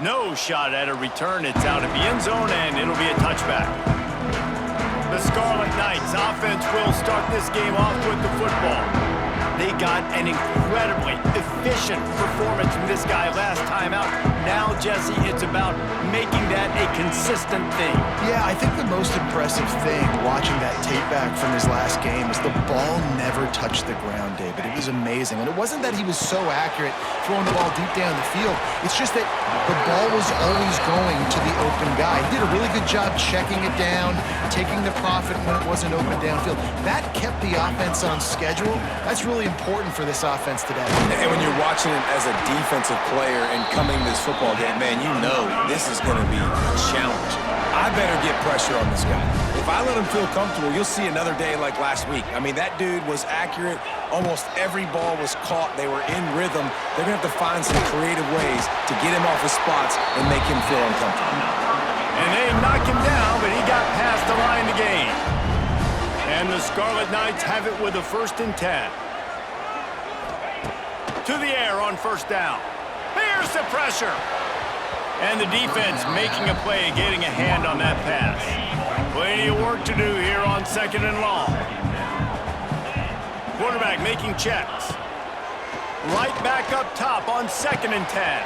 No shot at a return. It's out of the end zone, and it'll be a touchback. The Scarlet Knights offense will start this game off with the football. They got an incredibly efficient performance from this guy last time out. Now, Jesse, it's about making that a consistent thing. Yeah, I think the most impressive thing watching that tape back from his last game is the ball never touched the ground, David. It was amazing. And it wasn't that he was so accurate throwing the ball deep down the field. It's just that the ball was always going to the open guy. He did a really good job checking it down, taking the profit when it wasn't open downfield. That kept the offense on schedule. That's really important for this offense today. And when you're watching it as a defensive player and coming to this football game, man, you know this is going to be a challenge. I better get pressure on this guy. If I let him feel comfortable, you'll see another day like last week. I mean, that dude was accurate. Almost every ball was caught. They were in rhythm. They're going to have to find some creative ways to get him off his spots and make him feel uncomfortable. And they knocked him down, but he got past the line to gain. And the Scarlet Knights have it with a 1st and 10. To the air on 1st down. Here's the pressure. And the defense making a play, getting a hand on that pass. Plenty of work to do here on 2nd and long. Quarterback making checks. Right back up top on 2nd and 10.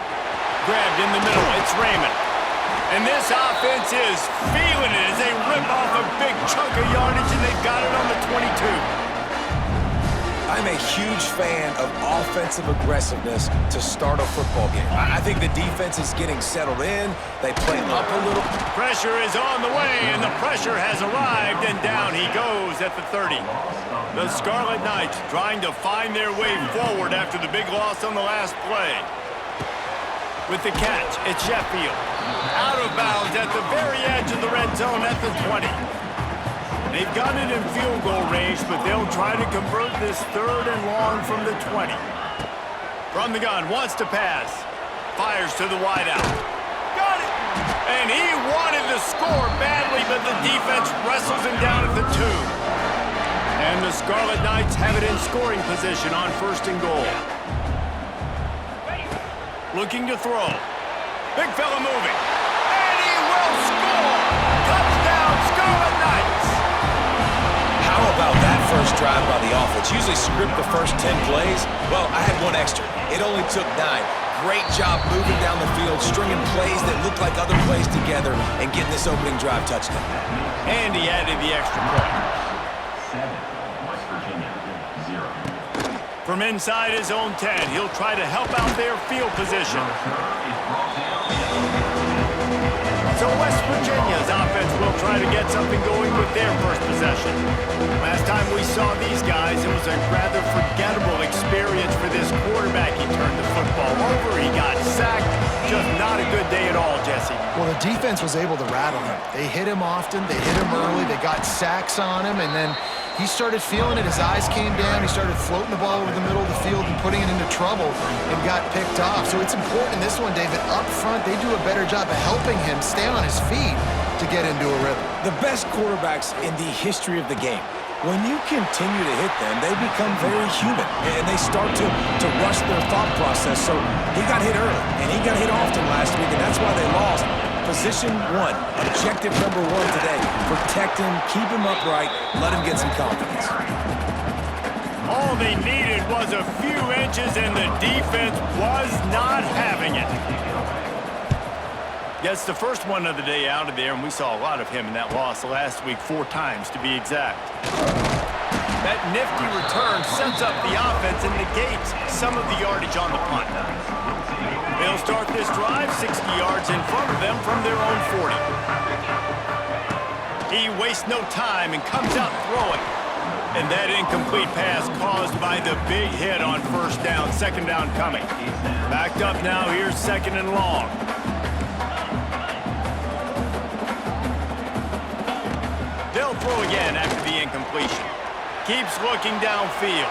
Grabbed in the middle. It's Raymond. And this offense is feeling it as they rip off a big chunk of yardage, and they've got it on the 22. I'm a huge fan of offensive aggressiveness to start a football game. I think the defense is getting settled in. They play up a little. Pressure is on the way, and the pressure has arrived, and down he goes at the 30. The Scarlet Knights trying to find their way forward after the big loss on the last play. With the catch, it's Sheffield. Out of bounds at the very edge of the red zone at the 20. They've got it in field goal range, but they'll try to convert this 3rd and long from the 20. From the gun, wants to pass. Fires to the wideout. Got it! And he wanted to score badly, but the defense wrestles him down at the 2. And the Scarlet Knights have it in scoring position on 1st and goal. Looking to throw. Big fella moving. And he will score! Touchdown, Scarlet Knights! How about that first drive by the offense? Usually script the first 10 plays. Well, I had one extra. It only took 9. Great job moving down the field, stringing plays that look like other plays together, and getting this opening drive touchdown. And he added the extra point. 7, West Virginia, 0. From inside his own 10, he'll try to help out their field position. So West Virginia's offense will try to get something going with their first possession. Last time we saw these guys, it was a rather forgettable experience for this quarterback. He turned the football over, he got sacked. Just not a good day at all, Jesse. Well, the defense was able to rattle him. They hit him often, they hit him early, they got sacks on him, and then he started feeling it. His eyes came down. He started floating the ball over the middle of the field and putting it into trouble and got picked off. So it's important in this one, David. Up front, they do a better job of helping him stay on his feet to get into a rhythm. The best quarterbacks in the history of the game, when you continue to hit them, they become very human, and they start to rush their thought process. So he got hit early, and he got hit often last week, and that's why they lost. Position 1, objective number 1 today. Protect him, keep him upright, let him get some confidence. All they needed was a few inches, and the defense was not having it. Gets the first one of the day out of there, and we saw a lot of him in that loss last week, 4 times to be exact. That nifty return sets up the offense and negates some of the yardage on the punt. They'll start this drive 60 yards in front of them from their own 40. He wastes no time and comes out throwing. And that incomplete pass caused by the big hit on 1st down, 2nd down coming. Backed up now, here's 2nd and long. They'll throw again after the incompletion. Keeps looking downfield.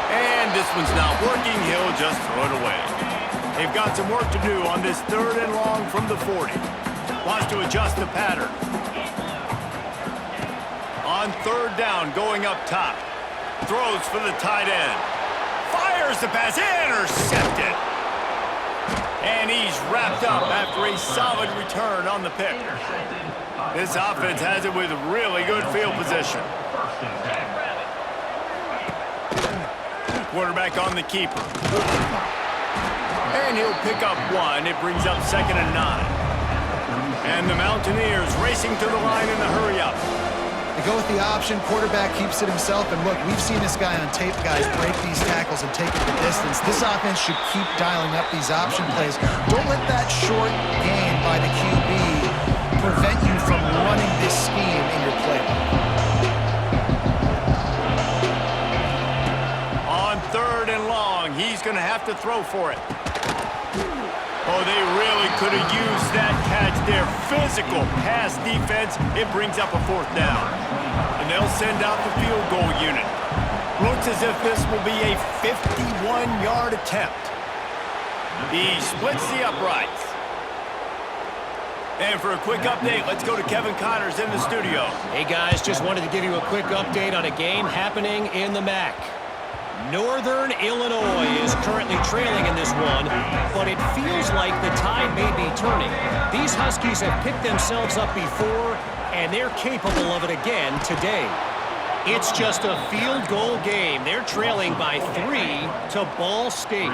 And this one's not working, he'll just throw it away. They've got some work to do on this 3rd and long from the 40. Wants to adjust the pattern. On 3rd down, going up top. Throws for the tight end. Fires the pass, intercepted. And he's wrapped wrapped up after a solid return on the pick. This offense has it with really good field position. Quarterback on the keeper. And he'll pick up one. It brings up 2nd and 9. And the Mountaineers racing to the line in the hurry-up. They go with the option. Quarterback keeps it himself. And look, we've seen this guy on tape, guys, break these tackles and take it the distance. This offense should keep dialing up these option plays. Don't let that short gain by the QB prevent you from running this scheme in your playbook. On 3rd and long, he's going to have to throw for it. Oh, they really could have used that catch there. Physical pass defense. It brings up a 4th down. And they'll send out the field goal unit. Looks as if this will be a 51-yard attempt. He splits the uprights. And for a quick update, let's go to Kevin Connors in the studio. Hey, guys, just wanted to give you a quick update on a game happening in the MAC. Northern Illinois is currently trailing in this one, but it feels like the tide may be turning. These Huskies have picked themselves up before, and they're capable of it again today. It's just a field goal game. They're trailing by 3 to Ball State.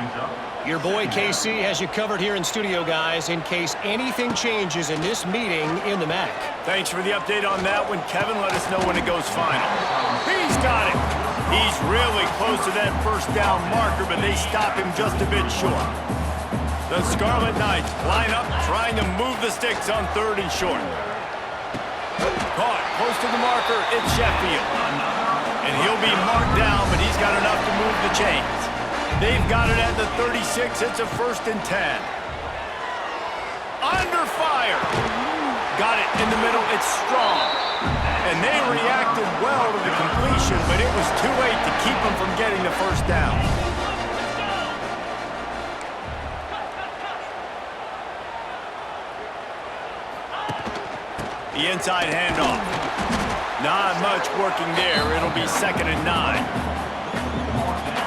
Your boy KC has you covered here in studio, guys, in case anything changes in this meeting in the MAC. Thanks for the update on that one, Kevin. Let us know when it goes final. He's got it. He's really close to that 1st down marker, but they stop him just a bit short. The Scarlet Knights line up, trying to move the sticks on 3rd and short. Caught close to the marker, it's Sheffield. And he'll be marked down, but he's got enough to move the chains. They've got it at the 36. It's a 1st and 10. Under fire. Got it in the middle. It's strong. And they reacted well to the completion, but it was too late to keep them from getting the 1st down. The inside handoff. Not much working there. It'll be 2nd and 9.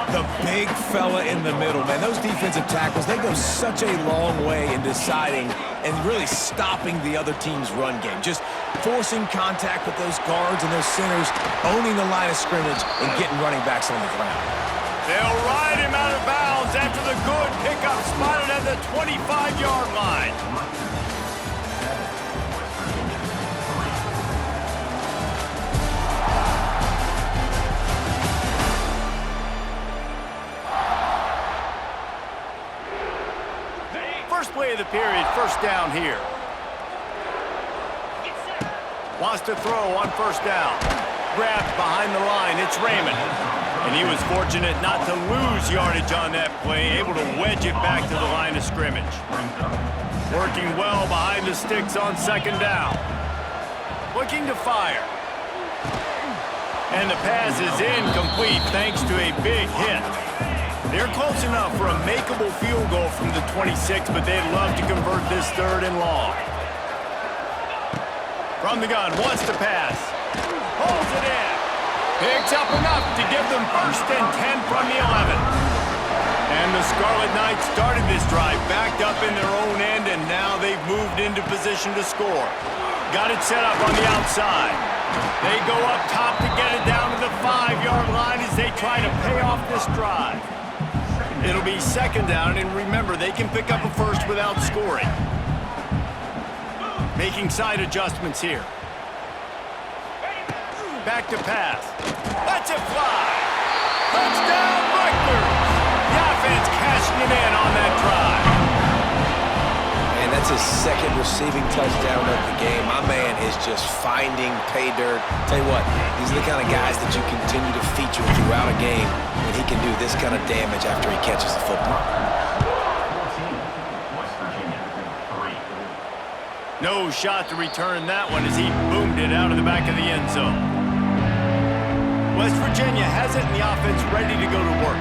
The big fella in the middle, man. Those defensive tackles, they go such a long way in deciding and really stopping the other team's run game. Just forcing contact with those guards and those centers, owning the line of scrimmage, and getting running backs on the ground. They'll ride him out of bounds after the good pickup spotted at the 25-yard line. First play of the period, 1st down here. Wants to throw on 1st down. Grabbed behind the line, it's Raymond. And he was fortunate not to lose yardage on that play, able to wedge it back to the line of scrimmage. Working well behind the sticks on 2nd down. Looking to fire. And the pass is incomplete thanks to a big hit. They're close enough for a makeable field goal from the 26, but they'd love to convert this 3rd and long. From the gun, wants to pass. Holds it in. Picks up enough to give them 1st and 10 from the 11. And the Scarlet Knights started this drive backed up in their own end, and now they've moved into position to score. Got it set up on the outside. They go up top to get it down to the 5-yard line as they try to pay off this drive. It'll be 2nd down, and remember, they can pick up a 1st without scoring. Making side adjustments here. Back to pass. Lets it fly. Touchdown, Rutgers. The offense cashing it in on that drive. And that's his 2nd receiving touchdown of the game. My man is just finding pay dirt. Tell you what, these are the kind of guys that you continue to feature throughout a game when he can do this kind of damage after he catches the football. No shot to return that one as he boomed it out of the back of the end zone. West Virginia has it, and the offense ready to go to work.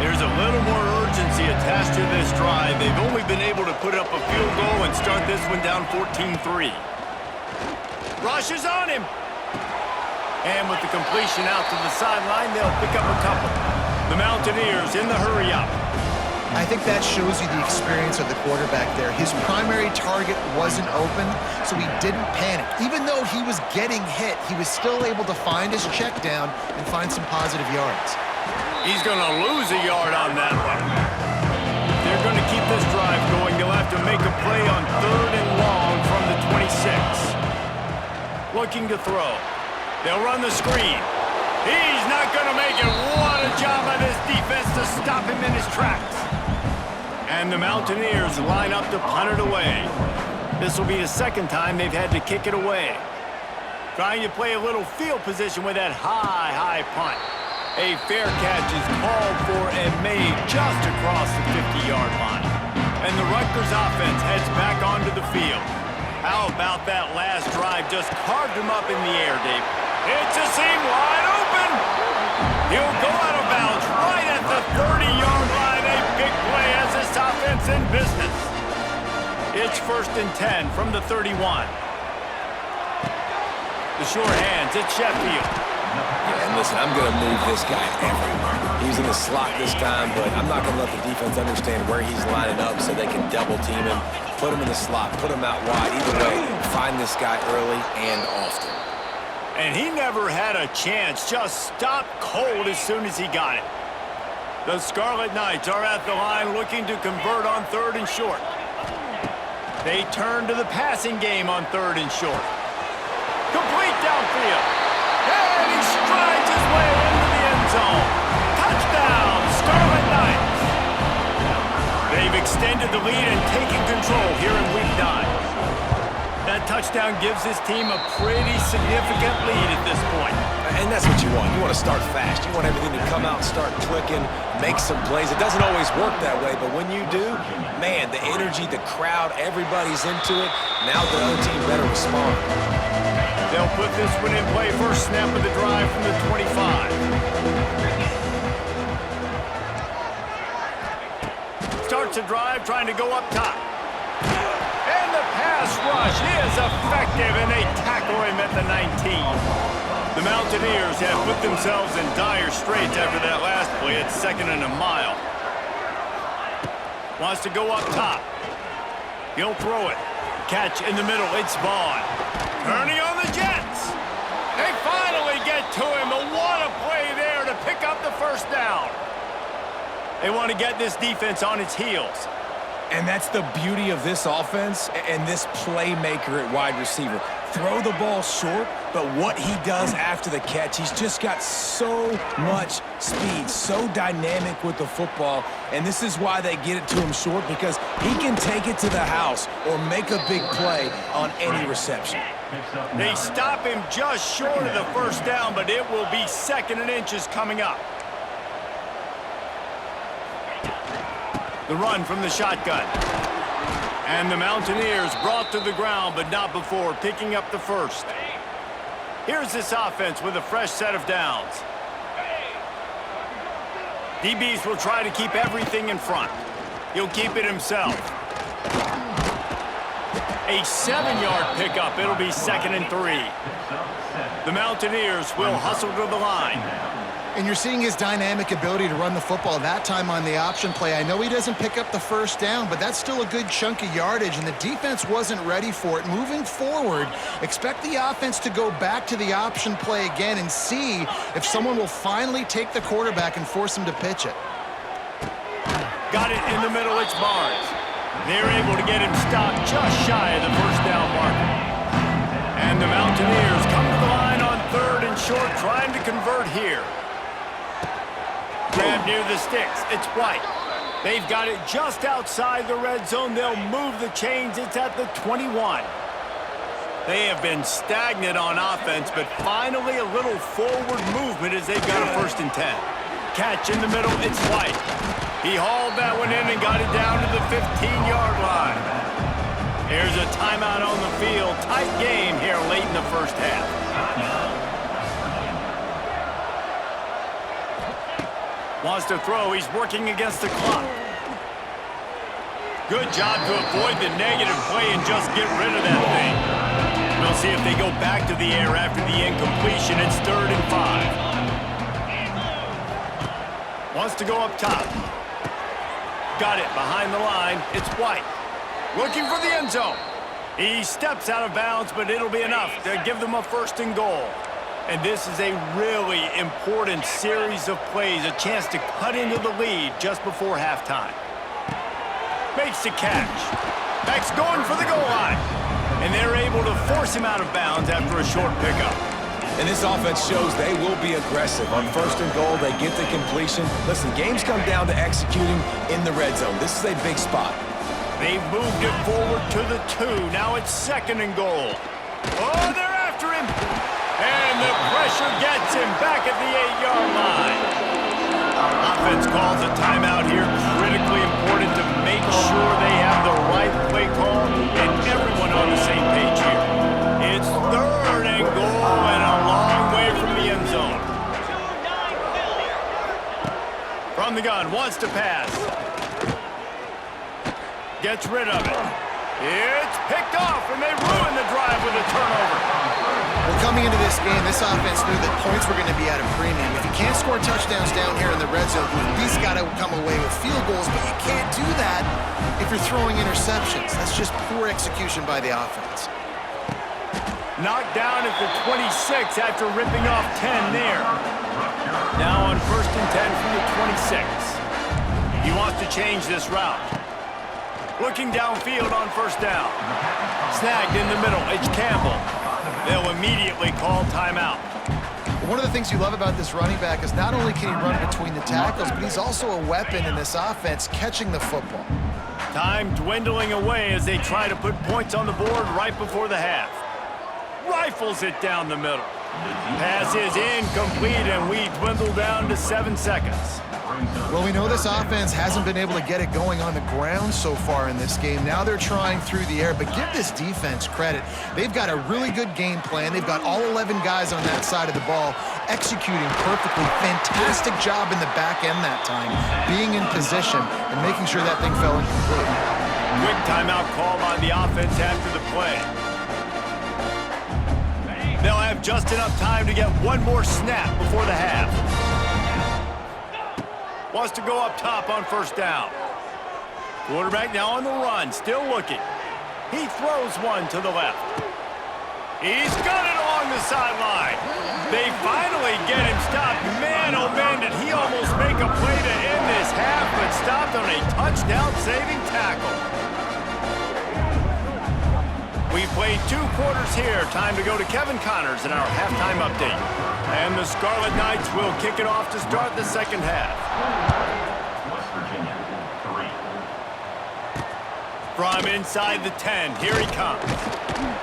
There's a little more urgency attached to this drive. They've only been able to put up a field goal and start this one down 14-3. Rush is on him. And with the completion out to the sideline, they'll pick up a couple. The Mountaineers in the hurry-up. I think that shows you the experience of the quarterback there. His primary target wasn't open, so he didn't panic. Even though he was getting hit, he was still able to find his check down and find some positive yards. He's going to lose a yard on that one. If they're going to keep this drive going, they'll have to make a play on 3rd and long from the 26. Looking to throw. They'll run the screen. He's not going to make it. What a job by this defense to stop him in his tracks. And the Mountaineers line up to punt it away. This will be the second time they've had to kick it away. Trying to play a little field position with that high punt. A fair catch is called for and made just across the 50-yard line. And the Rutgers offense heads back onto the field. How about that last drive? Just carved him up in the air, Dave. It's a seam wide open. He'll go out of bounds right at the 30-yard line. A big play as this offense in business. It's 1st and 10 from the 31. The short hands, it's Sheffield. Yeah, and listen, I'm going to move this guy everywhere. He's in the slot this time, but I'm not going to let the defense understand where he's lining up so they can double team him, put him in the slot, put him out wide. Either way, find this guy early and often. And he never had a chance, just stopped cold as soon as he got it. The Scarlet Knights are at the line looking to convert on 3rd and short. They turn to the passing game on 3rd and short. Complete downfield. And he strides his way into the end zone. Touchdown, Scarlet Knights. They've extended the lead and taken control here in Week 9. That touchdown gives his team a pretty significant lead at this point. And that's what you want. You want to start fast. You want everything to come out and start clicking, make some plays. It doesn't always work that way, but when you do, man, the energy, the crowd, everybody's into it. Now the other team better respond. They'll put this one in play. First snap of the drive from the 25. Starts a drive trying to go up top. And the pass rush is effective, and they tackle him at the 19. The Mountaineers have put themselves in dire straits after that last play. It's 2nd and a mile. Wants to go up top. He'll throw it. Catch in the middle. It's Vaughn. Turning on the Jets. They finally get to him. But what a play there to pick up the first down. They want to get this defense on its heels. And that's the beauty of this offense and this playmaker at wide receiver. Throw the ball short, but what he does after the catch, he's just got so much speed, so dynamic with the football, and this is why they get it to him short, because he can take it to the house or make a big play on any reception. They stop him just short of the first down, but it will be 2nd and inches coming up. The run from the shotgun. And the Mountaineers brought to the ground, but not before picking up the first. Here's this offense with a fresh set of downs. DBs will try to keep everything in front. He'll keep it himself. A 7-yard pickup. It'll be 2nd and 3. The Mountaineers will hustle to the line. And you're seeing his dynamic ability to run the football, that time on the option play. I know he doesn't pick up the first down, but that's still a good chunk of yardage, and the defense wasn't ready for it. Moving forward, expect the offense to go back to the option play again and see if someone will finally take the quarterback and force him to pitch it. Got it in the middle, it's Barnes. They're able to get him stopped just shy of the first down marker. And the Mountaineers come to the line on 3rd and short, trying to convert here. Grab near the sticks. It's White. They've got it just outside the red zone. They'll move the chains. It's at the 21. They have been stagnant on offense, but finally a little forward movement as they've got a 1st and 10. Catch in the middle. It's White. He hauled that one in and got it down to the 15-yard line. Here's a timeout on the field. Tight game here late in the first half. Wants to throw. He's working against the clock. Good job to avoid the negative play and just get rid of that thing. We'll see if they go back to the air after the incompletion. It's 3rd and 5. Wants to go up top. Got it behind the line. It's White. Looking for the end zone. He steps out of bounds, but it'll be enough to give them a 1st and goal. And this is a really important series of plays, a chance to cut into the lead just before halftime. Makes the catch. Max going for the goal line. And they're able to force him out of bounds after a short pickup. And this offense shows they will be aggressive. On 1st and goal, they get the completion. Listen, games come down to executing in the red zone. This is a big spot. They've moved it forward to the 2. Now it's 2nd and goal. Oh, they're after him. And the pressure gets him back at the 8-yard line. Offense calls a timeout here. Critically important to make sure they have the right play call and everyone on the same page here. It's 3rd and goal and a long way from the end zone. From the gun, wants to pass. Gets rid of it. It's picked off, and they ruin the drive with a turnover. Well, coming into this game, this offense knew that points were going to be at a premium. If you can't score touchdowns down here in the red zone, you at least got to come away with field goals, but you can't do that if you're throwing interceptions. That's just poor execution by the offense. Knocked down at the 26 after ripping off 10 there. Now on 1st and 10 from the 26. He wants to change this route. Looking downfield on 1st down. Snagged in the middle. It's Campbell. They'll immediately call timeout. One of the things you love about this running back is not only can he run between the tackles, but he's also a weapon in this offense catching the football. Time dwindling away as they try to put points on the board right before the half. Rifles it down the middle. Pass is incomplete, and we dwindle down to 7 seconds. Well, we know this offense hasn't been able to get it going on the ground so far in this game. Now they're trying through the air, but give this defense credit. They've got a really good game plan. They've got all 11 guys on that side of the ball executing perfectly. Fantastic job in the back end that time, being in position and making sure that thing fell incomplete. Quick timeout call by the offense after the play. They'll have just enough time to get one more snap before the half. Wants to go up top on 1st down. Quarterback now on the run, still looking. He throws one to the left. He's got it along the sideline. They finally get him stopped. Man, oh man, did he almost make a play to end this half, but stopped on a touchdown-saving tackle. We've played 2 quarters here. Time to go to Kevin Connors in our halftime update. And the Scarlet Knights will kick it off to start the 2nd half. West Virginia, 3. From inside the 10, here he comes.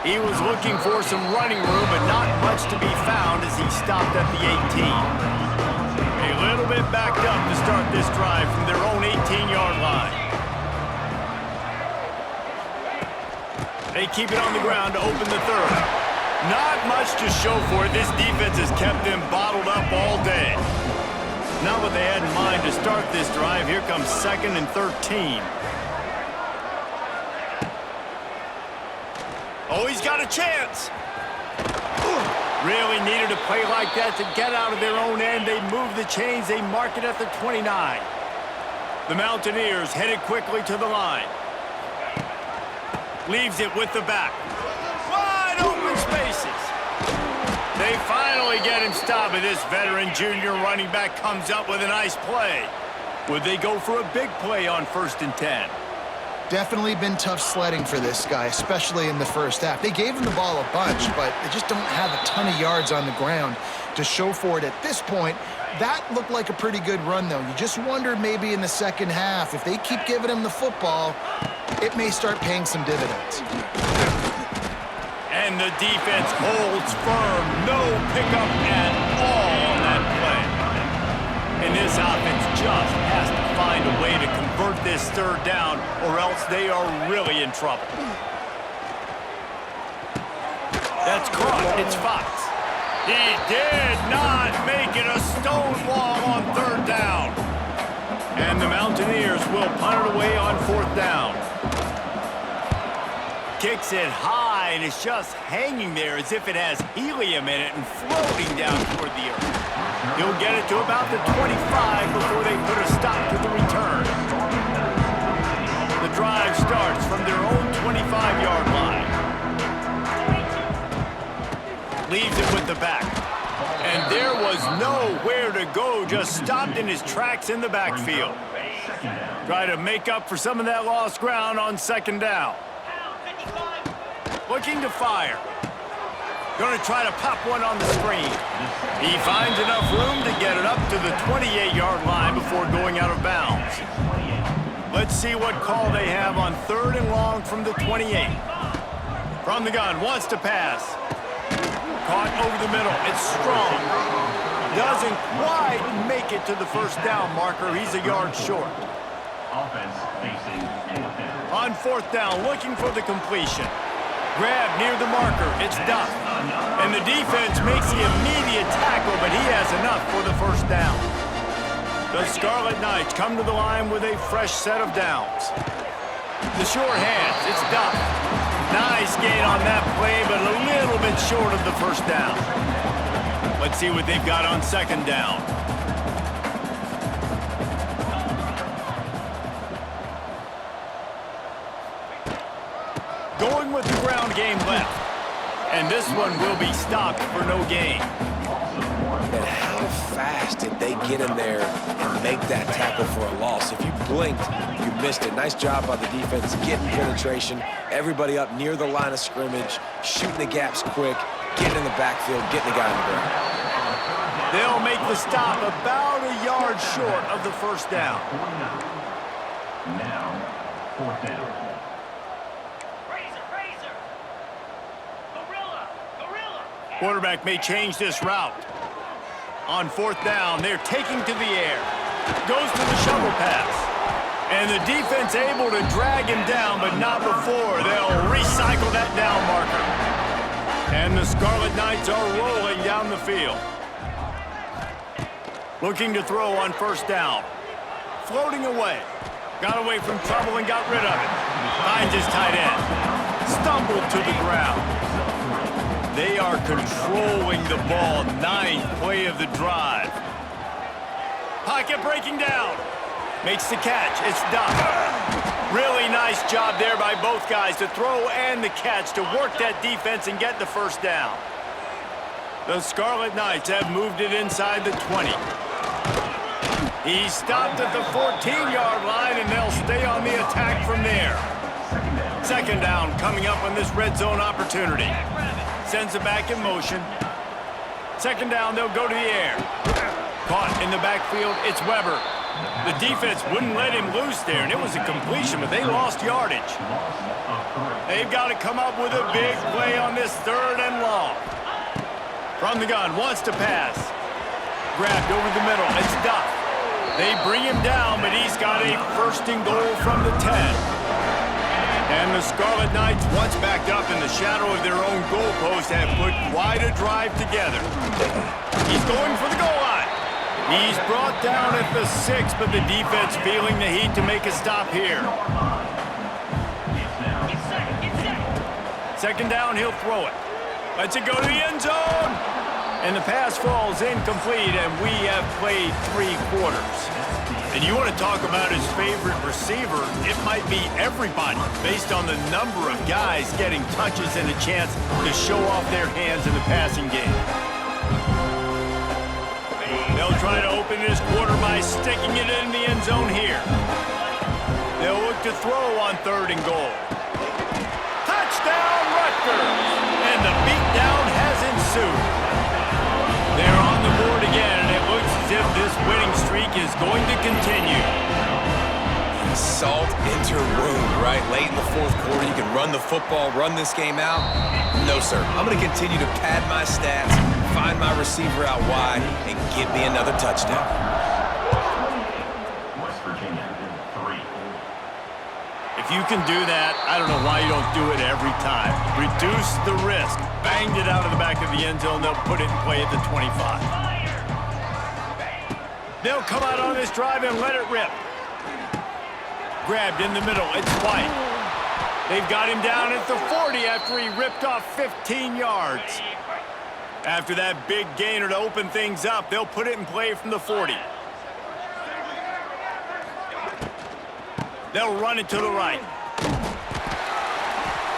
He was looking for some running room, but not much to be found as he stopped at the 18. A little bit backed up to start this drive from their own 18-yard line. They keep it on the ground to open the 3rd. Not much to show for it. This defense has kept them bottled up all day. Not what they had in mind to start this drive. Here comes 2nd and 13. Oh, he's got a chance. Really needed a play like that to get out of their own end. They move the chains. They mark it at the 29. The Mountaineers headed quickly to the line. Leaves it with the back. Wide open spaces. They finally get him stopped, and this veteran junior running back comes up with a nice play. Would they go for a big play on 1st and 10? Definitely been tough sledding for this guy, especially in the 1st half. They gave him the ball a bunch, but they just don't have a ton of yards on the ground to show for it at this point. That looked like a pretty good run, though. You just wonder maybe in the 2nd half, if they keep giving him the football, it may start paying some dividends. And the defense holds firm. No pickup at all on that play. And this offense just has to find a way to convert this 3rd down, or else they are really in trouble. That's caught. It's Fox. He did not make it a stone wall on 3rd down. And the Mountaineers will punt it away on 4th down. Kicks it high, and it's just hanging there as if it has helium in it and floating down toward the earth. He'll get it to about the 25 before they put a stop to the return. leaves it with the back. And there was nowhere to go, just stopped in his tracks in the backfield. Try to make up for some of that lost ground on second down. Looking to fire. Going to try to pop one on the screen. He finds enough room to get it up to the 28-yard line before going out of bounds. Let's see what call they have on 3rd and long from the 28. From the gun, wants to pass. Caught over the middle. It's Strong. Doesn't quite make it to the first down marker. He's a yard short. Offense facing defense. On 4th down, looking for the completion. Grab near the marker. It's Duff. And the defense makes the immediate tackle, but he has enough for the first down. The Scarlet Knights come to the line with a fresh set of downs. The sure hands. It's Duff. Nice gain on that play, but a little bit short of the first down. Let's see what they've got on second down. Going with the ground game left. And this one will be stopped for no gain. And how fast did they get in there and make that tackle for a loss? If you blinked, you missed it. Nice job by the defense getting penetration. Everybody up near the line of scrimmage, shooting the gaps quick, getting in the backfield, getting the guy on the ground. They'll make the stop about a yard short of the first down. Now, 4th down. Quarterback may change this route. On 4th down, they're taking to the air. Goes to the shovel pass. And the defense able to drag him down, but not before. They'll recycle that down marker. And the Scarlet Knights are rolling down the field. Looking to throw on 1st down. Floating away. Got away from trouble and got rid of it. Finds his tight end. Stumbled to the ground. They are controlling the ball. 9th play of the drive. Pocket breaking down. Makes the catch. It's Duff. Really nice job there by both guys to throw and the catch to work that defense and get the first down. The Scarlet Knights have moved it inside the 20. He stopped at the 14-yard line, and they'll stay on the attack from there. Second down coming up on this red zone opportunity. Sends it back in motion. Second down, they'll go to the air. Caught in the backfield, it's Weber. The defense wouldn't let him loose there, and it was a completion, but they lost yardage. They've got to come up with a big play on this 3rd and long. From the gun, wants to pass. Grabbed over the middle, it's Duff. They bring him down, but he's got a 1st and goal from the 10. And the Scarlet Knights, once backed up in the shadow of their own goalpost, have put quite a drive together. He's going for the goal line. He's brought down at the 6, but the defense feeling the heat to make a stop here. Second down, he'll throw it. Lets it go to the end zone. And the pass falls incomplete, and we have played 3 quarters. And you want to talk about his favorite receiver, it might be everybody, based on the number of guys getting touches and a chance to show off their hands in the passing game. They'll try to open this quarter by sticking it in the end zone here. They'll look to throw on 3rd and goal. Touchdown, Rutgers! And the beatdown has ensued. They're on the board again, and it looks as if this winning streak is going to continue. Salt into wound, right? Late in the 4th quarter, you can run the football, run this game out. No, sir. I'm going to continue to pad my stats, find my receiver out wide, and give me another touchdown. West Virginia, 3. If you can do that, I don't know why you don't do it every time. Reduce the risk. Banged it out of the back of the end zone. They'll put it in play at the 25. They'll come out on this drive and let it rip. Grabbed in the middle. It's White. They've got him down at the 40 after he ripped off 15 yards. After that big gainer to open things up, they'll put it in play from the 40. They'll run it to the right.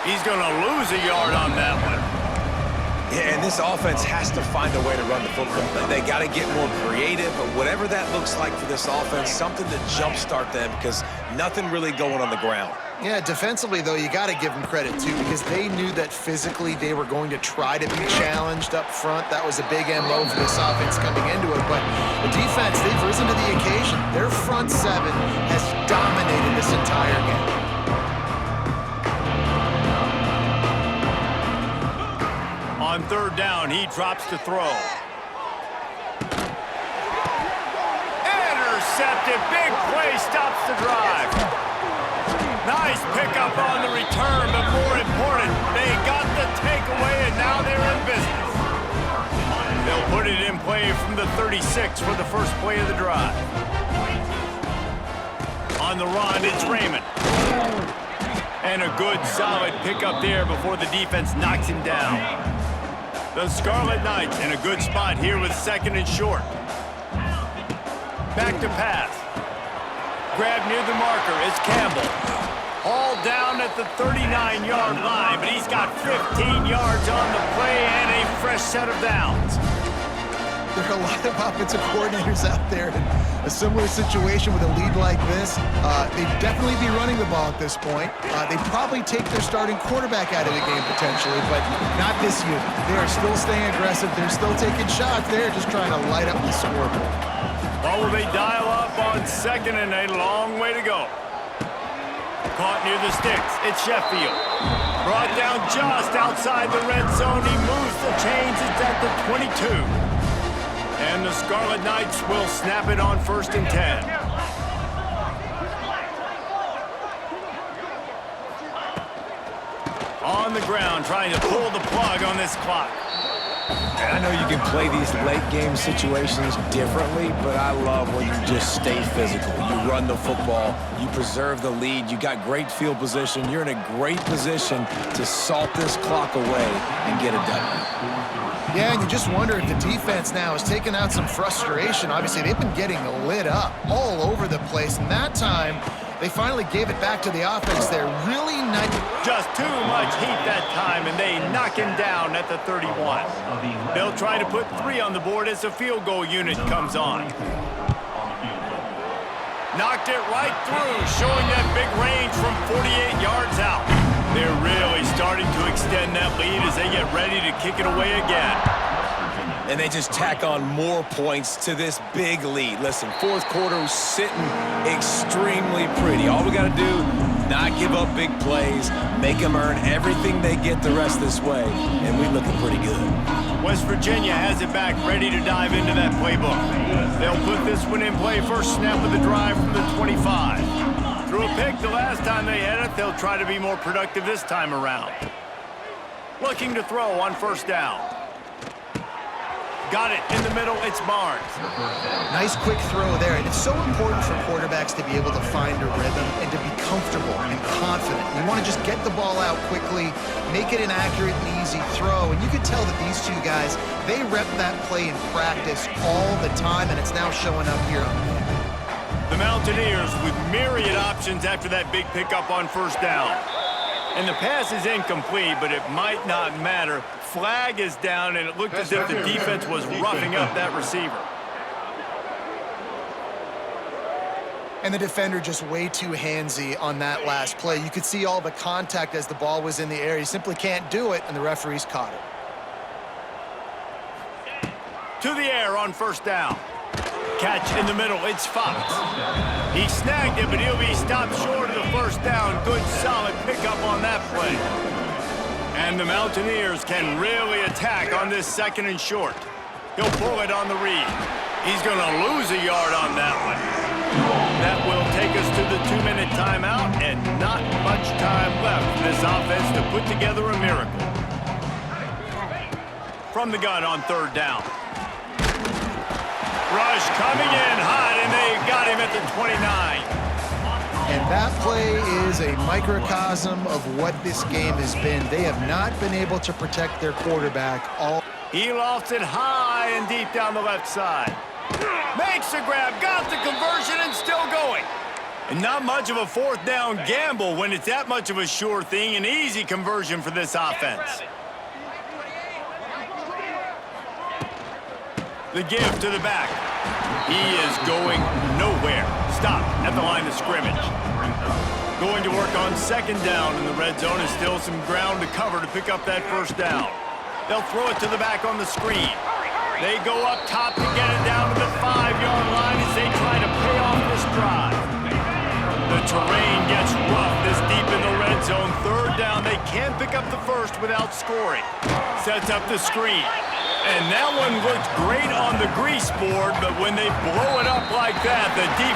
He's going to lose a yard on that one. Yeah, and this offense has to find a way to run the football. They got to get more creative, but whatever that looks like for this offense, something to jumpstart them because nothing really going on the ground. Yeah, defensively, though, you got to give them credit, too, because they knew that physically they were going to try to be challenged up front. That was a big MO for this offense coming into it. But the defense, they've risen to the occasion. Their front seven has dominated this entire game. On third down, he drops to throw. Intercepted. Big play stops the drive. Nice pickup on the return, but more important, they got the takeaway, and now they're in business. They'll put it in play from the 36 for the first play of the drive. On the run, it's Raymond. And a good, solid pickup there before the defense knocks him down. The Scarlet Knights in a good spot here with second and short. Back to pass. Grab near the marker is Campbell. Hauled down at the 39-yard line, but he's got 15 yards on the play and a fresh set of downs. There are a lot of offensive coordinators out there in a similar situation with a lead like this. They'd definitely be running the ball at this point. They'd probably take their starting quarterback out of the game potentially, but not this unit. They are still staying aggressive. They're still taking shots. They're just trying to light up the scoreboard. Well, will they dial up on second and a long way to go? Caught near the sticks. It's Sheffield. Brought down just outside the red zone. He moves the chains. It's at the 22. And the Scarlet Knights will snap it on 1st and 10. On the ground, trying to pull the plug on this clock. And I know you can play these late game situations differently, but I love when you just stay physical. You run the football, you preserve the lead, you got great field position, you're in a great position to salt this clock away and get it done. Yeah, and you just wonder if the defense now has taken out some frustration. Obviously, they've been getting lit up all over the place, and that time, they finally gave it back to the offense there. Really nice. Just too much heat that time, and they knock him down at the 31. They'll try to put 3 on the board as the field goal unit comes on. Knocked it right through, showing that big range from 48 yards out. They're really starting to extend that lead as they get ready to kick it away again. And they just tack on more points to this big lead. Listen, fourth quarter was sitting extremely pretty. All we got to do, not give up big plays, make them earn everything they get the rest this way, and we're looking pretty good. West Virginia has it back, ready to dive into that playbook. They'll put this one in play, first snap of the drive from the 25. Threw a pick the last time they had it. They'll try to be more productive this time around. Looking to throw on 1st down. Got it in the middle, it's Barnes. Nice quick throw there, and it's so important for quarterbacks to be able to find a rhythm and to be comfortable and confident. You want to just get the ball out quickly, make it an accurate and easy throw, and you can tell that these two guys, they rep that play in practice all the time, and it's now showing up here on the field. The Mountaineers with myriad options after that big pickup on 1st down. And the pass is incomplete, but it might not matter. Flag is down, and it looked as if the defense was roughing up that receiver. And the defender just way too handsy on that last play. You could see all the contact as the ball was in the air. He simply can't do it, and the referees caught it. To the air on 1st down. Catch in the middle, it's Fox. He snagged it, but he'll be stopped short of the 1st down. Good, solid pickup on that play. And the Mountaineers can really attack on this 2nd and short. He'll pull it on the read. He's going to lose a yard on that one. That will take us to the 2-minute timeout, and not much time left for this offense to put together a miracle. From the gun on 3rd down. Rush coming in hot, and they got him at the 29. And that play is a microcosm of what this game has been. They have not been able to protect their quarterback all. He lofts it high and deep down the left side. Makes the grab, got the conversion, and still going. And not much of a 4th down gamble when it's that much of a sure thing, an easy conversion for this offense. The give to the back. He is going nowhere. Stop at the line of scrimmage. Going to work on second down in the red zone is still some ground to cover to pick up that first down. They'll throw it to the back on the screen. They go up top to get it down to the 5-yard line as they try to pay off this drive. The terrain gets rough this deep in the red zone. Third down, they can't pick up the first without scoring. Sets up the screen. And that one looked great on the grease board, but when they blow it up like that, the defense